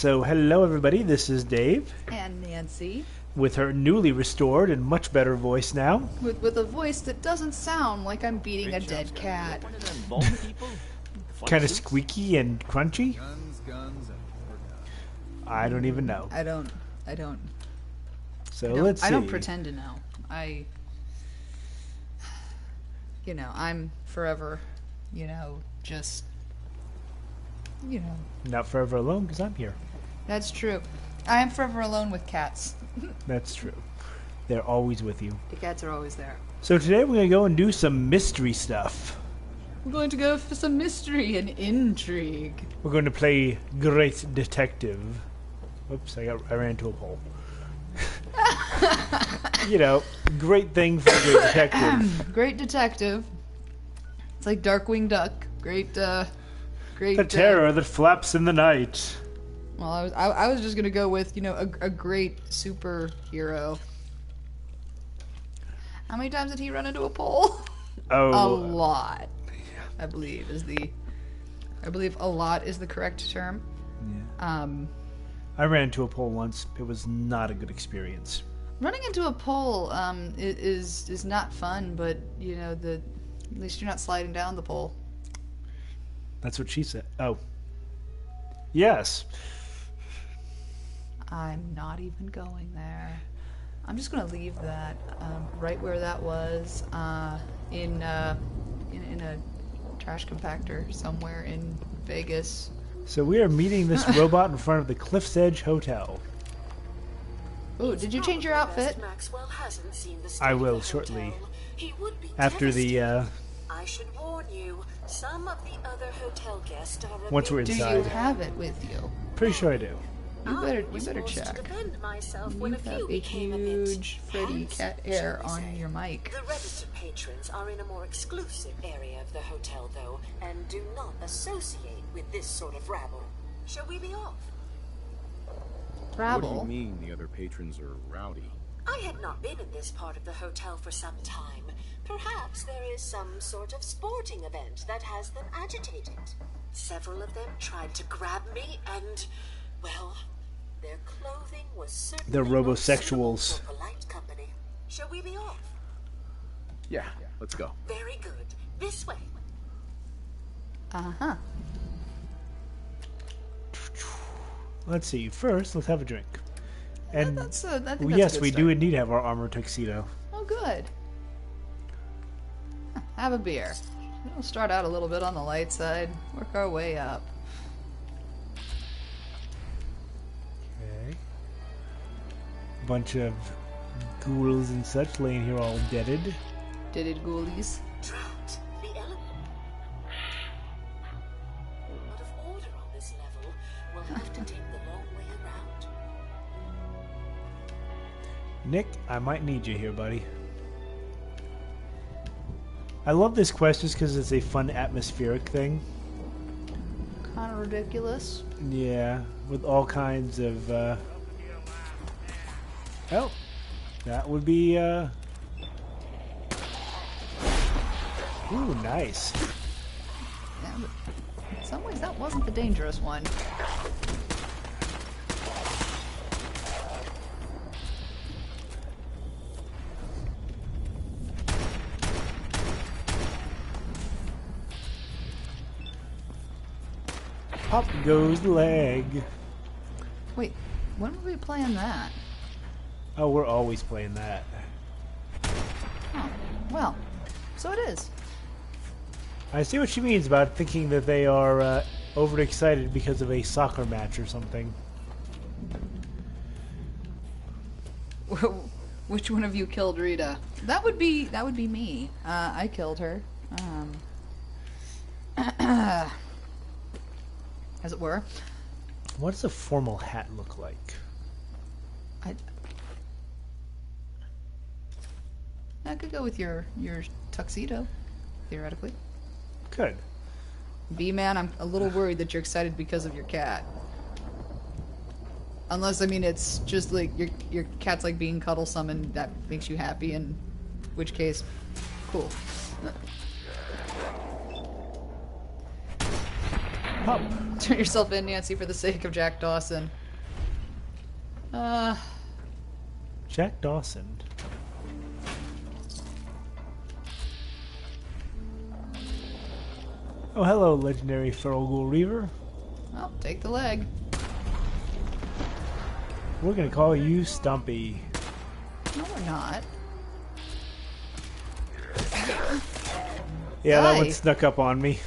So, hello everybody, this is Dave. And Nancy. With her newly restored and much better voice now. With a voice that doesn't sound like I'm beating a dead cat. Kind of squeaky and crunchy? I don't even know. I don't. So let's see. I don't pretend to know. I'm forever, just, Not forever alone, because I'm here. That's true. I am forever alone with cats. That's true. They're always with you. The cats are always there. So today we're going to go and do some mystery stuff. We're going to go for some mystery and intrigue. We're going to play Great Detective. Oops, I ran into a pole. Great thing for a great detective. Great detective. It's like Darkwing Duck. Great. The terror that flaps in the night. Well, I was just gonna go with a great superhero. How many times did he run into a pole? Oh, a lot. I believe a lot is the correct term. Yeah. I ran into a pole once. It was not a good experience. Running into a pole is not fun, but at least you're not sliding down the pole. That's what she said. Oh. Yes. I'm not even going there. I'm just going to leave that right where that was in a trash compactor somewhere in Vegas. So we are meeting this robot in front of the Cliff's Edge Hotel. Ooh, did you change your outfit? I will shortly. After the I should warn you, some of the other hotel guests are once we're inside. Do you have it with you? Pretty sure I do. You better check. You have a huge Freddy cat hair on your mic. The registered patrons are in a more exclusive area of the hotel, though, and do not associate with this sort of rabble. Shall we be off? Rabble? What do you mean the other patrons are rowdy? I had not been in this part of the hotel for some time. Perhaps there is some sort of sporting event that has them agitated. Several of them tried to grab me and, well, their clothing was certainly They're not robosexuals. suitable for polite company. Shall we be off? Yeah, let's go. Very good. This way. Uh-huh. Let's see. First, let's have a drink. And I think that's yes, a good we start. do indeed have our armor tuxedo. Oh, good. Have a beer. We'll start out a little bit on the light side, work our way up. Okay. Bunch of ghouls and such laying here all deaded. Deaded ghoulies. Drat the element. Out of order on this level, we'll have to take the long way around. Nick, I might need you here, buddy. I love this quest just because it's a fun atmospheric thing. Kind of ridiculous. Yeah, with all kinds of, Oh, that would be, Ooh, nice. Yeah, but in some ways, that wasn't the dangerous one. Pop goes the leg. Wait, when were we playing that? Oh, we're always playing that. Oh, well, so it is. I see what she means about thinking that they are overexcited because of a soccer match or something. Which one of you killed Rita? That would be me. I killed her. As it were. What does a formal hat look like? I could go with your tuxedo, theoretically. Good. B-Man, I'm a little worried that you're excited because of your cat. Unless, I mean, it's just like your cat's like being cuddlesome and that makes you happy, in which case, cool. Pup. Turn yourself in, Nancy, for the sake of Jack Dawson. Jack Dawson. Oh, hello, legendary feral ghoul reaver. Well, take the leg. We're gonna call you Stumpy. No, we're not. Yeah, that Hi. one snuck up on me.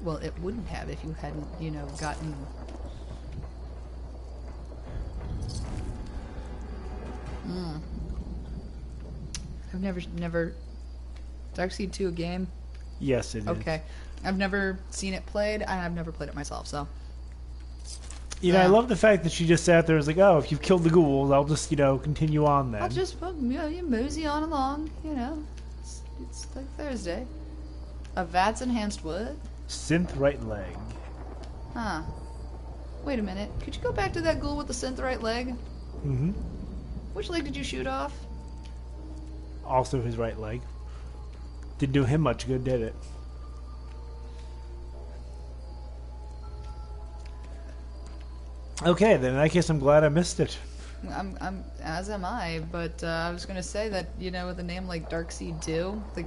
Well, it wouldn't have if you hadn't, you know, gotten... I've never... Darkseid 2 a game? Yes, it is. Okay. I've never seen it played, and I've never played it myself, so... You know, I Yeah. love the fact that she just sat there and was like, oh, if you've killed the ghouls, I'll just, you know, continue on then. I'll just, well, you know, you mosey on along, you know. It's like Thursday. A VATS enhanced what? Synth right leg. Huh. Wait a minute. Could you go back to that ghoul with the synth right leg? Mm-hmm. Which leg did you shoot off? Also his right leg. Didn't do him much good, did it? Okay, then in that case, I'm glad I missed it. As am I, but I was gonna say that, you know, with a name like Darkseid 2, like,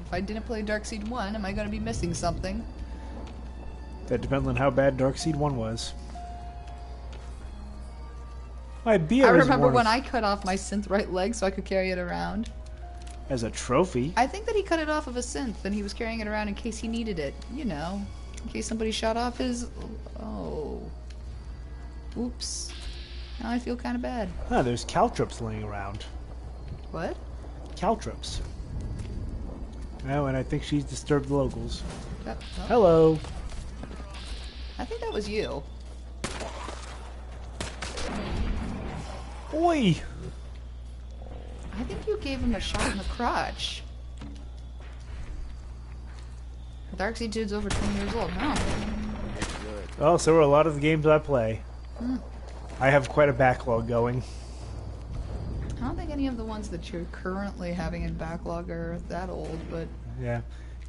if I didn't play Darkseid 1, am I gonna be missing something? That depends on how bad Darkseid 1 was. My beer I is remember worn when I cut off my synth right leg so I could carry it around. as a trophy. I think that he cut it off of a synth and he was carrying it around in case he needed it. You know, in case somebody shot off his... Oh. Oops. Now I feel kind of bad. Ah, there's caltrops laying around. What? Caltrops. Oh, and I think she's disturbed the locals. Yep. Oh, Hello. I think that was you. Oi! I think you gave him a shot in the crotch. Darkseid 2's over 20 years old. No. Oh, so are a lot of the games I play. I have quite a backlog going. I don't think any of the ones that you're currently having in backlog are that old, but... Yeah.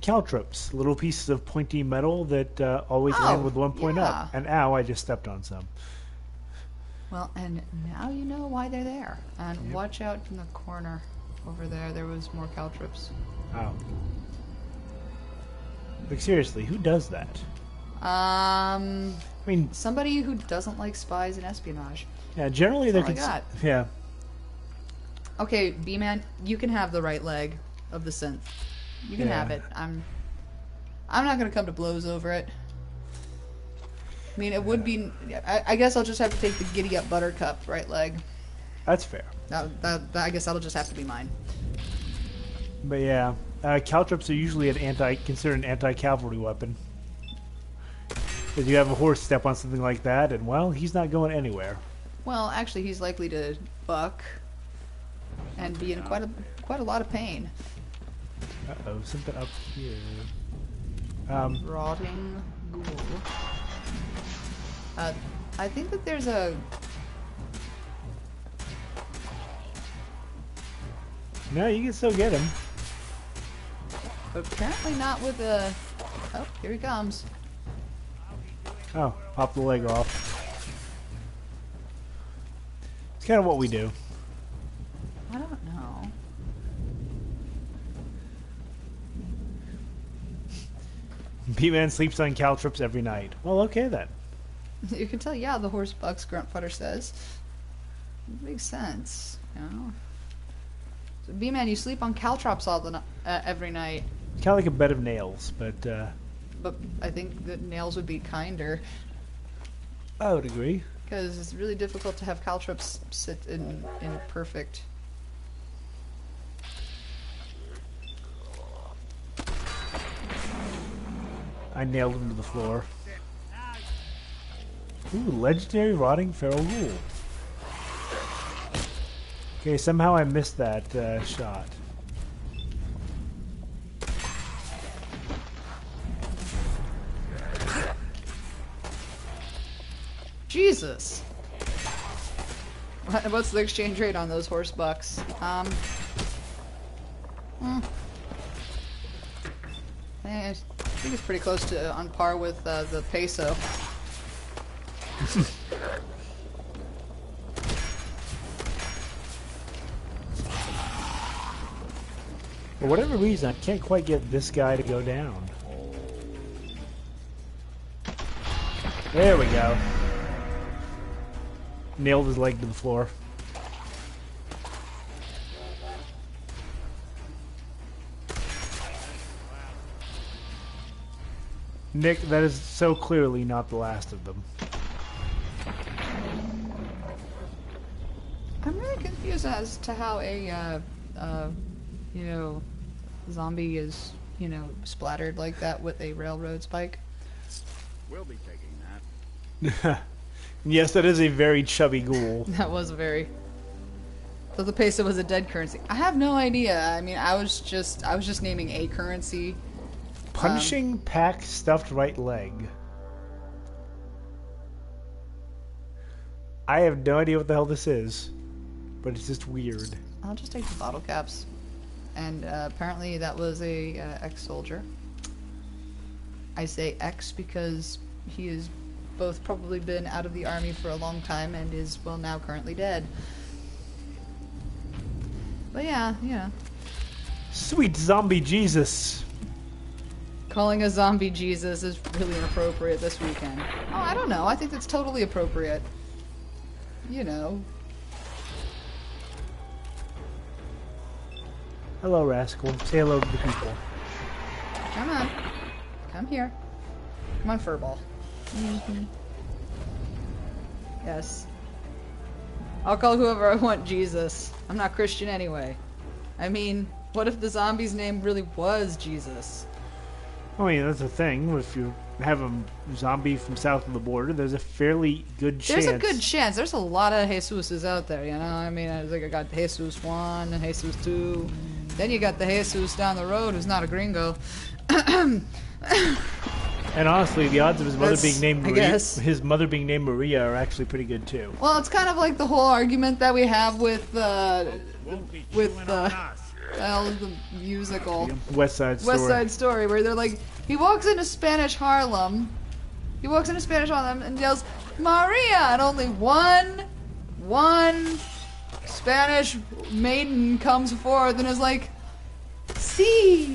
Caltrops, little pieces of pointy metal that always Oh, land with one point yeah. up. And ow, I just stepped on some. Well, and now you know why they're there. And watch out from the corner over there. There was more caltrops. Ow. Like, seriously, who does that? I mean, Somebody who doesn't like spies and espionage. yeah, generally they're... all I got. Yeah. Okay, B-Man, you can have the right leg of the synth. You can Yeah. have it. I'm not gonna come to blows over it. I mean, it would be... I guess I'll just have to take the giddy up buttercup right leg. That's fair. I guess that'll just have to be mine. But yeah, caltrops are usually considered an anti-cavalry weapon. If you have a horse step on something like that, and well, he's not going anywhere. Well, actually, he's likely to buck and be in quite a lot of pain. Uh-oh, something up here. Rotting ghoul. I think that there's a... No, you can still get him. Apparently not with a... Oh, here he comes. Oh, pop the leg off. It's kind of what we do. I don't know. B-Man sleeps on caltrops every night. Well, okay then. You can tell, yeah, the horse bucks, Gruntfutter says. It makes sense, you know? So, B-Man, you sleep on caltrops every night. It's kind of like a bed of nails, but But I think that nails would be kinder, I would agree. because it's really difficult to have caltrops sit in perfect... I nailed him to the floor. Ooh, legendary rotting feral ghoul. Okay, somehow I missed that shot. Jesus! What's the exchange rate on those horse bucks? Eh, think it's pretty close to on par with the peso. For whatever reason, I can't quite get this guy to go down. There we go. Nailed his leg to the floor. Nick, that is so clearly not the last of them. I'm really confused as to how a, you know, zombie is, you know, splattered like that with a railroad spike. We'll be taking that. Yes, that is a very chubby ghoul. That was very... So the peso was a dead currency. I have no idea. I mean, I was just naming a currency. Punching pack stuffed right leg. I have no idea what the hell this is, but it's just weird. I'll just take the bottle caps. And apparently that was a ex-soldier. I say ex because he has both probably been out of the army for a long time and is, well, now currently dead. But yeah, yeah. Sweet zombie Jesus. Calling a zombie Jesus is really inappropriate this weekend. Oh, I don't know. I think that's totally appropriate. You know. Hello, Rascal. Say hello to the people. Come on. Come here. Come on, furball. Yes. I'll call whoever I want Jesus. I'm not Christian anyway. I mean, what if the zombie's name really was Jesus? I mean, that's the thing. If you have a zombie from south of the border, there's a fairly good chance. There's a good chance. There's a lot of Jesuses out there, you know? I mean, I think I got Jesus 1 and Jesus 2. Then you got the Jesus down the road who's not a gringo. And honestly, the odds of his mother being named Maria, are actually pretty good too. Well, it's kind of like the whole argument that we have with the musical West Side Story, where they're like, he walks into Spanish Harlem, and yells, Maria, and only one Spanish maiden comes forth and is like, see,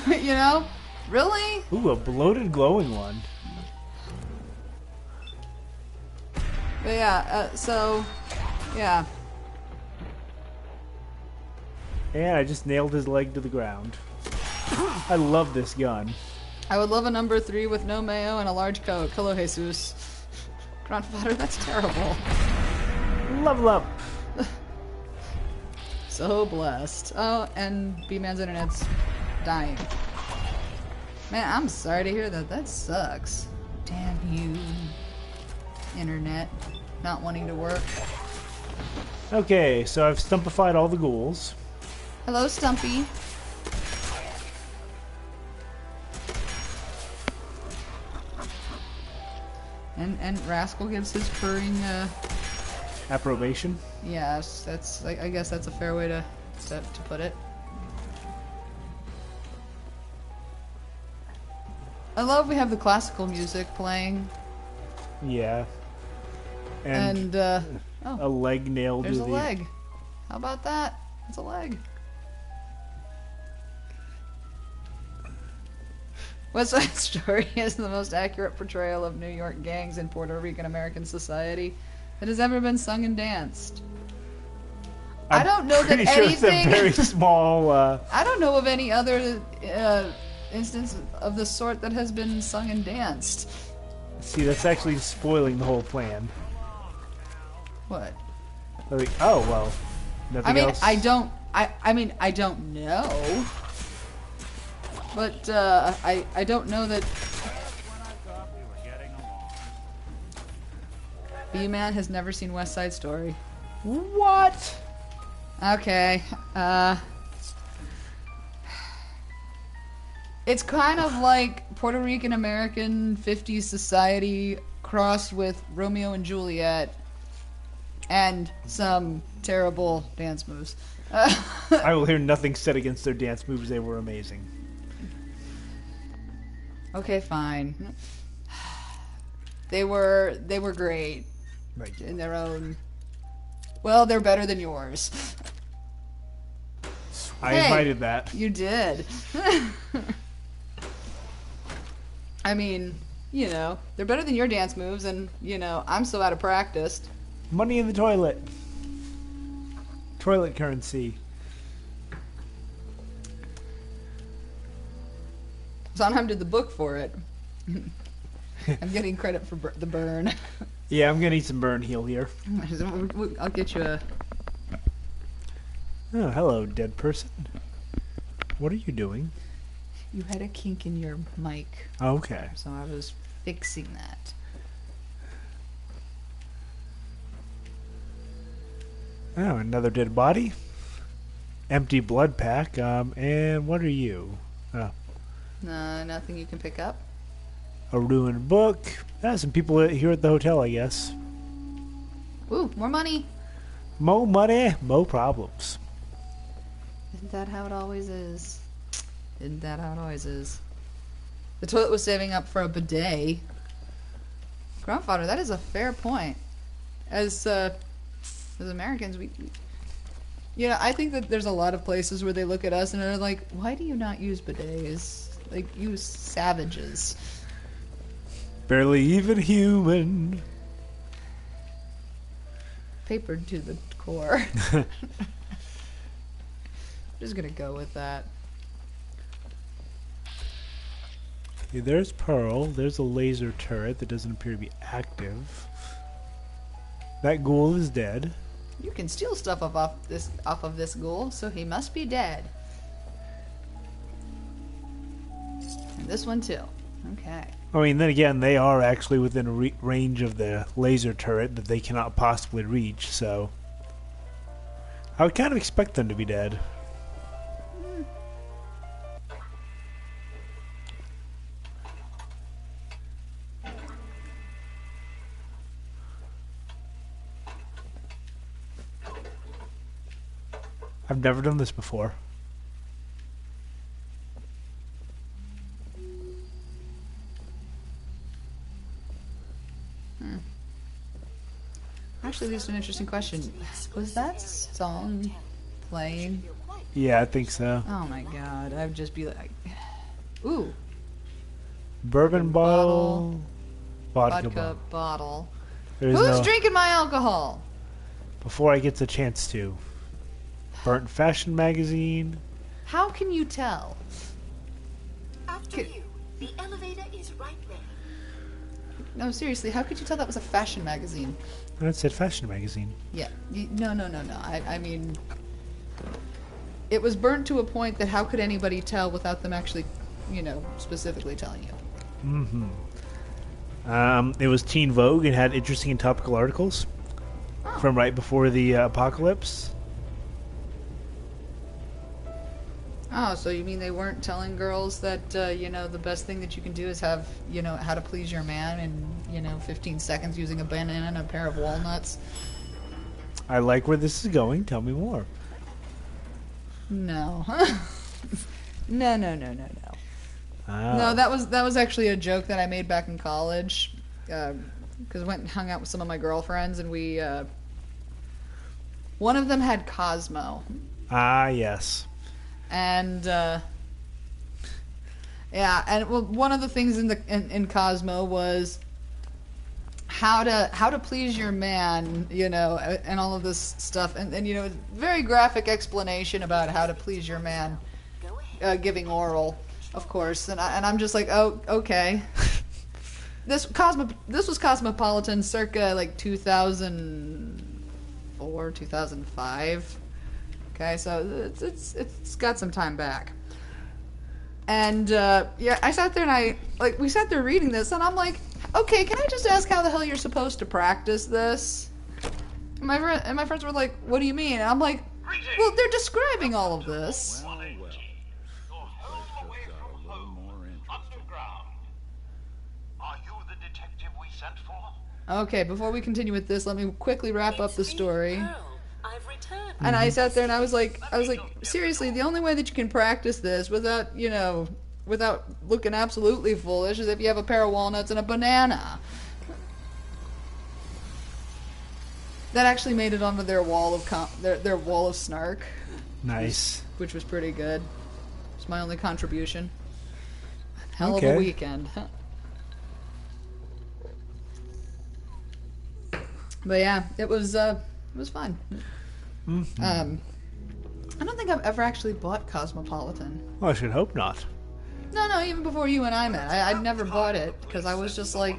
you know, really? Ooh, a bloated glowing one. But yeah, yeah. And I just nailed his leg to the ground. I love this gun. I would love a number 3 with no mayo and a large Coke. Hello, Jesus. Grandfather, that's terrible. Level up. So blessed. Oh, and B-Man's internet's dying. Man, I'm sorry to hear that. That sucks. Damn you, internet. Not wanting to work. Okay, so I've stumpified all the ghouls. Hello, Stumpy. And Rascal gives his purring, Approbation. yes, that's, I guess that's a fair way to put it. I love we have the classical music playing. Yeah. And oh, a leg nailed there's to a the... leg. How about that? It's a leg. West Side Story is the most accurate portrayal of New York gangs in Puerto Rican American society that has ever been sung and danced. I don't know that pretty sure anything. it's a very small... I don't know of any other instance of the sort that has been sung and danced. See, that's actually spoiling the whole plan. What? Like, oh, well. Nothing else? I mean, I don't know. But, I don't know that... B-Man has never seen West Side Story. What? Okay, it's kind of like Puerto Rican American 50s society crossed with Romeo and Juliet and some terrible dance moves. I will hear nothing said against their dance moves. They were amazing. Okay, fine. They were great Thank you. in their own. Well, they're better than yours. I Hey, invited that. You did. I mean, you know, they're better than your dance moves, and you know, I'm so out of practice. Money in the toilet. Toilet currency. Sondheim did the book for it. I'm getting credit for the burn. Yeah, I'm gonna need some burn heal here. I'll get you a. Oh, hello, dead person. What are you doing? You had a kink in your mic, Okay. so I was fixing that. Oh, another dead body. Empty blood pack. And what are you? Oh, Nothing you can pick up. a ruined book. Some people here at the hotel, I guess. Ooh, more money. Mo money, mo problems. Isn't that how it always is? Isn't that how it always is? The toilet was saving up for a bidet. Grandfather, that is a fair point. As Americans, we you know, I think that there's a lot of places where they look at us and are like, why do you not use bidets? Like, you savages. Barely even human. Papered to the core. Just gonna go with that. Okay, there's Pearl. There's a laser turret that doesn't appear to be active. That ghoul is dead. You can steal stuff off of this ghoul, so he must be dead. And this one too. Okay. I mean, then again, they are actually within range of the laser turret that they cannot possibly reach, so I would kind of expect them to be dead. I've never done this before. Actually, this is an interesting question. Was that song playing? Yeah, I think so. Oh my god, I'd just be like, ooh, Bourbon bottle, vodka vodka bottle. bottle. There's Who's no, drinking my alcohol? before I get the chance to. Burnt Fashion magazine. How can you tell? After you, the elevator is right there. No, seriously, how could you tell that was a fashion magazine? That said Fashion magazine. Yeah, no. I mean, it was burnt to a point that how could anybody tell without them actually, you know, specifically telling you? It was Teen Vogue and had interesting and topical articles from right before the apocalypse. Oh, so you mean they weren't telling girls that, you know, the best thing that you can do is have, you know, how to please your man in, you know, 15 seconds using a banana and a pair of walnuts? I like where this is going. Tell me more. No. No. Ah. No, that was actually a joke that I made back in college. Because I went and hung out with some of my girlfriends, and we, one of them had Cosmo. Ah, yes. And yeah, and well, one of the things in Cosmo was how to please your man, you know, and all of this stuff, and you know, very graphic explanation about how to please your man, giving oral, of course, and I'm just like, oh, okay. This was Cosmopolitan, circa like 2004, 2005. Okay, so it's got some time back. And yeah, I sat there and we sat there reading this, and I'm like, okay, can I just ask how the hell you're supposed to practice this? And my friends were like, what do you mean? And I'm like, well, they're describing all of this. Okay, before we continue with this, let me quickly wrap up the story. And I sat there and I was like, seriously, the only way that you can practice this without, you know, without looking absolutely foolish as if you have a pair of walnuts and a banana. That actually made it onto their wall of their wall of snark. Nice. Which was pretty good. It's my only contribution. Hell of a weekend. But yeah, it was fun. Mm-hmm. I don't think I've ever actually bought Cosmopolitan. Well, I should hope not. No, even before you and I met. I'd never bought it because I was just like,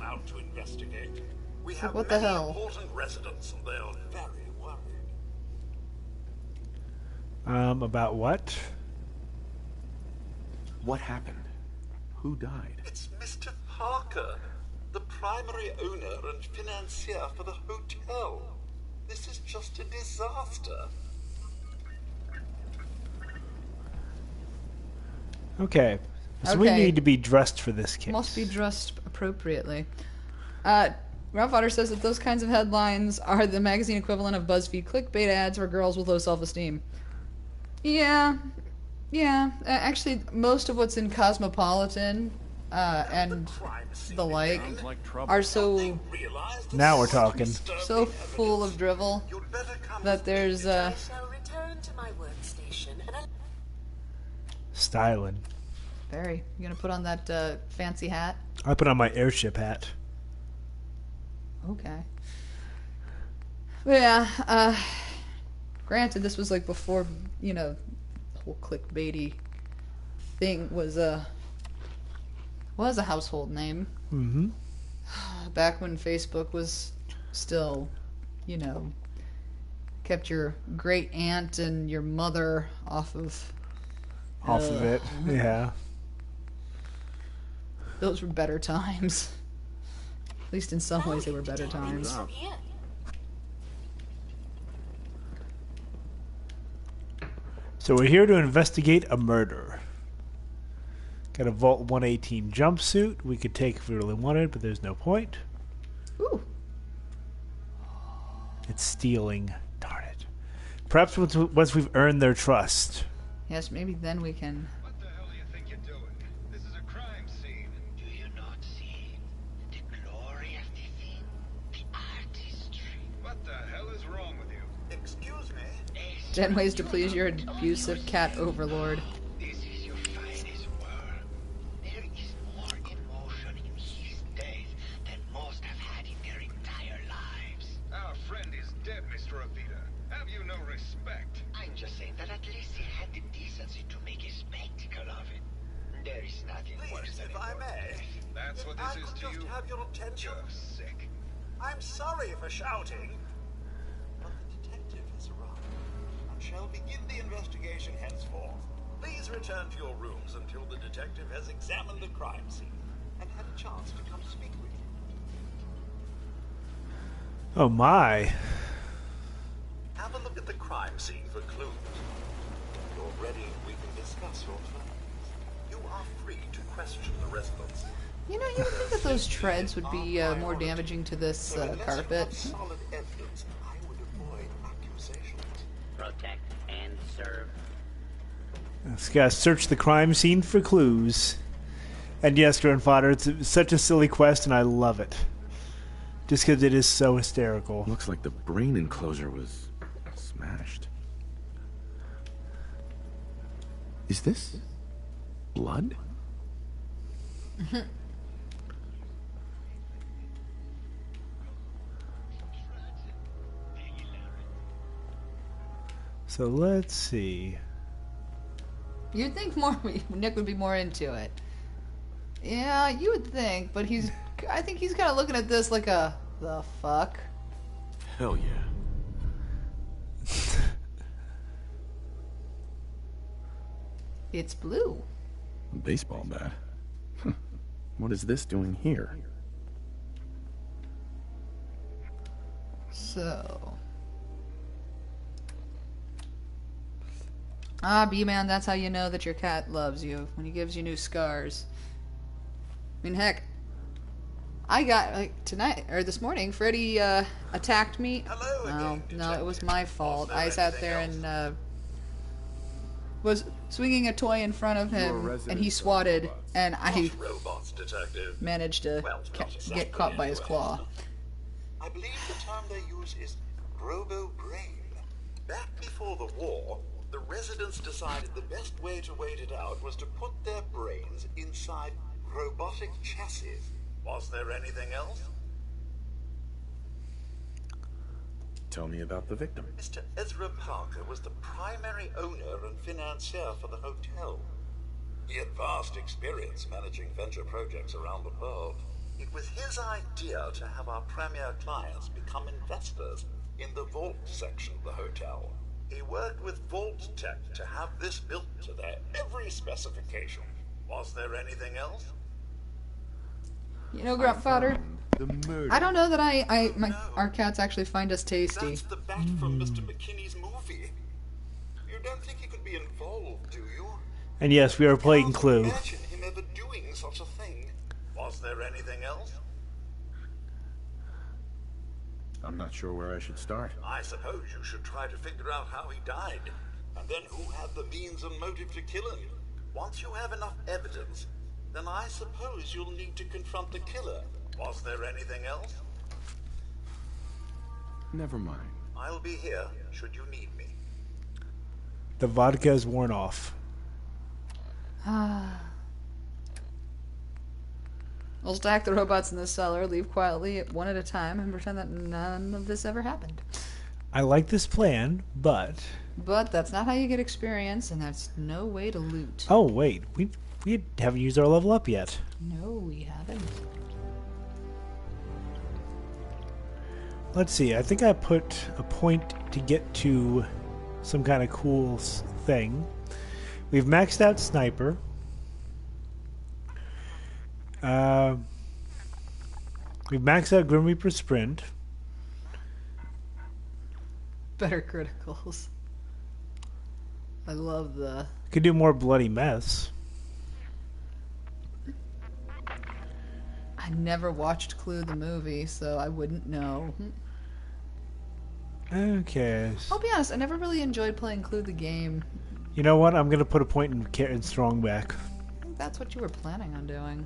what the hell? About what? What happened? Who died? It's Mr. Parker, the primary owner and financier for the hotel. This is just a disaster. Okay. So we need to be dressed for this case. Must be dressed appropriately. Ralph Otter says that those kinds of headlines are the magazine equivalent of BuzzFeed clickbait ads for girls with low self-esteem. Yeah. Actually, most of what's in Cosmopolitan and the like are so... Now we're talking. So full of drivel that there's... I shall return to my workstation and... Styling. Very. You gonna put on that fancy hat? I put on my airship hat. Okay. But yeah, granted, this was like before, you know, the whole clickbaity thing was a household name. Mm-hmm. Back when Facebook was still, you know, kept your great aunt and your mother off of it. Yeah. Those were better times. At least in some ways they were better times. So we're here to investigate a murder. Got a Vault 118 jumpsuit we could take if we really wanted, but there's no point. Ooh. It's stealing. Darn it. Perhaps once we've earned their trust. Yes, maybe then we can... What the hell do you think you're doing? This is a crime scene. Do you not see the glory of the thing? The artistry. What the hell is wrong with you? Excuse me? 10 ways to please your abusive cat overlord. This is your finest work. There is more emotion in these days than most have had in their entire lives. Our friend is dead, Mr. Avita. Have you no respect? I'm just saying that at least he had the decency to make a spectacle of it. There is nothing worse Please, than if I may. That's what I this is could to just you? have your attention. You're sick. I'm sorry for shouting, but the detective has arrived and shall begin the investigation henceforth. Please return to your rooms until the detective has examined the crime scene and had a chance to come speak with you. Oh my. Have a look at the crime scene for clues. If you're ready, we can discuss your findings. You are free to question the residents. You know, you would think that those treads would be more damaging to this So unless you have carpet. solid evidence, I would avoid accusations. protect and serve. Let's gotta search the crime scene for clues. And yes, Grandfather, it's such a silly quest, and I love it. Just because it is so hysterical. Looks like the brain enclosure was smashed. Is this blood? So let's see. You'd think Nick would be more into it. Yeah, you would think, but I think he's kind of looking at this like the fuck? Hell yeah. It's blue. A baseball bat. What is this doing here? So. B-Man, that's how you know that your cat loves you, when he gives you new scars. I mean, heck, I got, tonight, or this morning, Freddy, attacked me. Hello again, No, it was my fault. I sat there and, was swinging a toy in front of him, and he swatted, and I Robots, Detective. managed to Well, not exactly get caught by his anyway. claw. I believe the term they use is robobrain. Back before the war, the residents decided the best way to wait it out was to put their brains inside robotic chassis. Was there anything else? Tell me about the victim. Mr. Ezra Parker was the primary owner and financier for the hotel. He had vast experience managing venture projects around the world. It was his idea to have our premier clients become investors in the vault section of the hotel. He worked with Vault Tech to have this built to their every specification. Was there anything else? You know, Grunt Fodder, I don't know that our cats actually find us tasty. That's the bat from Mr. McKinney's movie. You don't think he could be involved, do you? And yes, we are playing Clue. Imagine him ever doing such a thing. Was there anything else? I'm not sure where I should start. I suppose you should try to figure out how he died, and then who had the means and motive to kill him. Once you have enough evidence, then I suppose you'll need to confront the killer. Was there anything else? Never mind. I'll be here should you need me. The vodka is worn off. We'll stack the robots in the cellar, leave quietly one at a time, and pretend that none of this ever happened. I like this plan, but... But that's not how you get experience, and that's no way to loot. Oh, wait. We haven't used our level up yet. No, we haven't. Let's see. I think I put a point to get to some kind of cool thing. We've maxed out Sniper. We've maxed out Grim Reaper Sprint. Better criticals. I love the... Could do more Bloody Mess. I never watched Clue the movie, so I wouldn't know. Okay. I'll be honest, I never really enjoyed playing Clue the game. You know what? I'm going to put a point in Strong back. I think that's what you were planning on doing.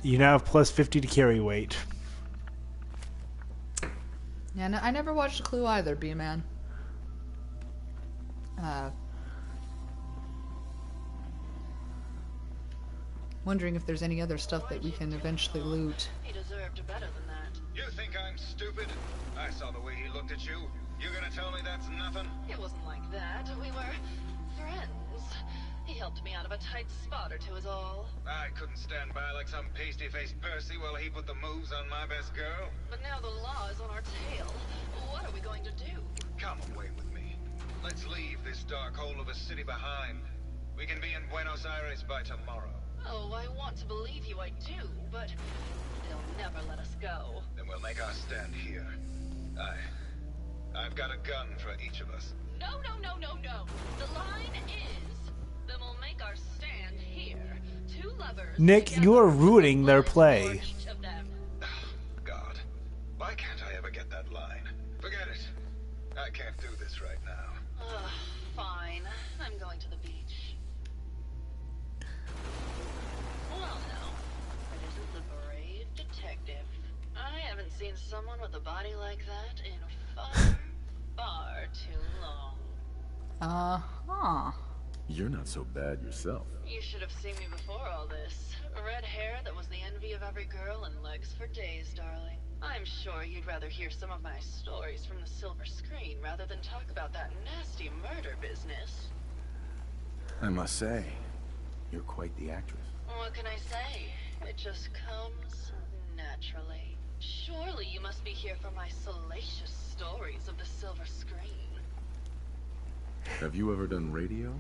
You now have plus 50 to carry weight. Yeah, no, I never watched Clue either, B-Man. Wondering if there's any other stuff that we can eventually loot. He deserved better than that. You think I'm stupid? I saw the way he looked at you. You gonna tell me that's nothing? It wasn't like that. We were friends. He helped me out of a tight spot or two is all. I couldn't stand by like some pasty-faced Percy while he put the moves on my best girl. But now the law is on our tail. What are we going to do? Come away with me. Let's leave this dark hole of a city behind. We can be in Buenos Aires by tomorrow. Oh, I want to believe you, I do, but they'll never let us go. Then we'll make our stand here. I've got a gun for each of us. No. The line is, then we'll make our stand here. Two lovers. Nick, together, you are ruining their one play. for each of them. God, why can't I ever get that line? Forget it. I can't do this right now. Fine. I'm going to the beach. Well, now, it isn't the brave detective. I haven't seen someone with a body like that in far too long. Uh-huh. You're not so bad yourself. You should have seen me before all this. Red hair that was the envy of every girl and legs for days, darling. I'm sure you'd rather hear some of my stories from the silver screen rather than talk about that nasty murder business. I must say, you're quite the actress. What can I say? It just comes naturally. Surely you must be here for my salacious stories of the silver screen. Have you ever done radio?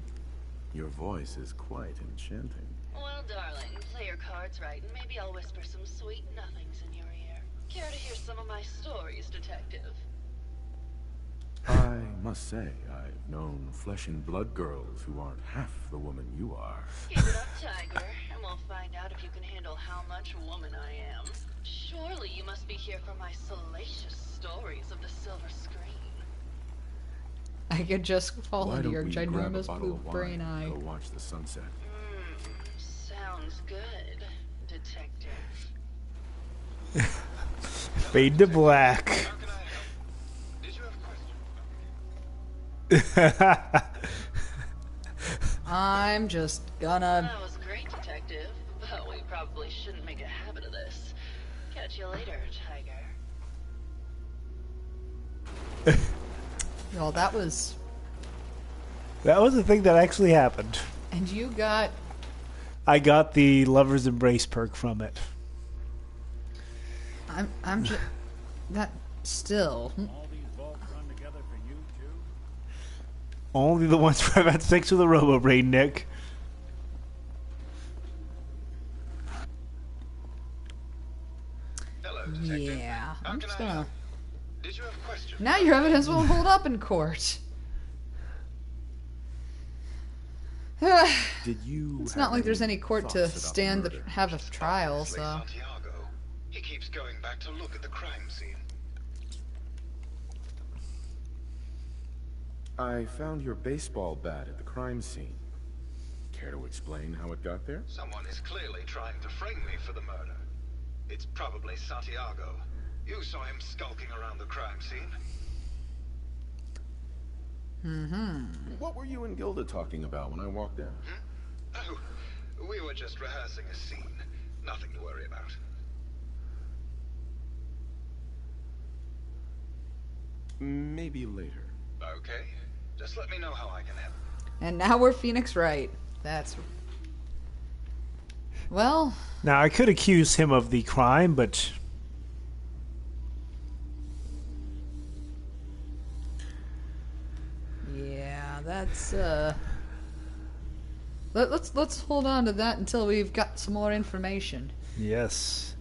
Your voice is quite enchanting. Well, darling, play your cards right, and maybe I'll whisper some sweet nothings in your ear. Care to hear some of my stories, detective? I must say, I've known flesh and blood girls who aren't half the woman you are. Give it up, Tiger, and we'll find out if you can handle how much woman I am. Surely you must be here for my salacious stories of the silver screen. I I could just fall Why into don't your we grab a ginormous bottle poop of wine brain and eye. go watch the sunset? Sounds good, detective. Fade to black. How can I help? Did you have a question? I'm just gonna... That was great, detective, but we probably shouldn't make a habit of this. Catch you later, Tiger. Well, that was... That was a thing that actually happened. And you got... I got the Lover's Embrace perk from it. I'm just... That... Still... All these vaults run together for you, too? Only the ones where I've had sex with a robobrain, Nick. Hello, detective. Yeah. How I'm can just I gonna... help? Did you have a question? Now your evidence won't hold up in court. Did you? It's have not like there's any court to thoughts about the stand murder? have a trial, Obviously so... Santiago. He keeps going back to look at the crime scene. I found your baseball bat at the crime scene. Care to explain how it got there? Someone is clearly trying to frame me for the murder. It's probably Santiago. You saw him skulking around the crime scene. What were you and Gilda talking about when I walked in? Oh, we were just rehearsing a scene. Nothing to worry about. Maybe later. Okay. Just let me know how I can help. And now we're Phoenix Wright. That's... Well... Now, I could accuse him of the crime, but... Yeah, that's, Let's hold on to that until we've got some more information. Yes.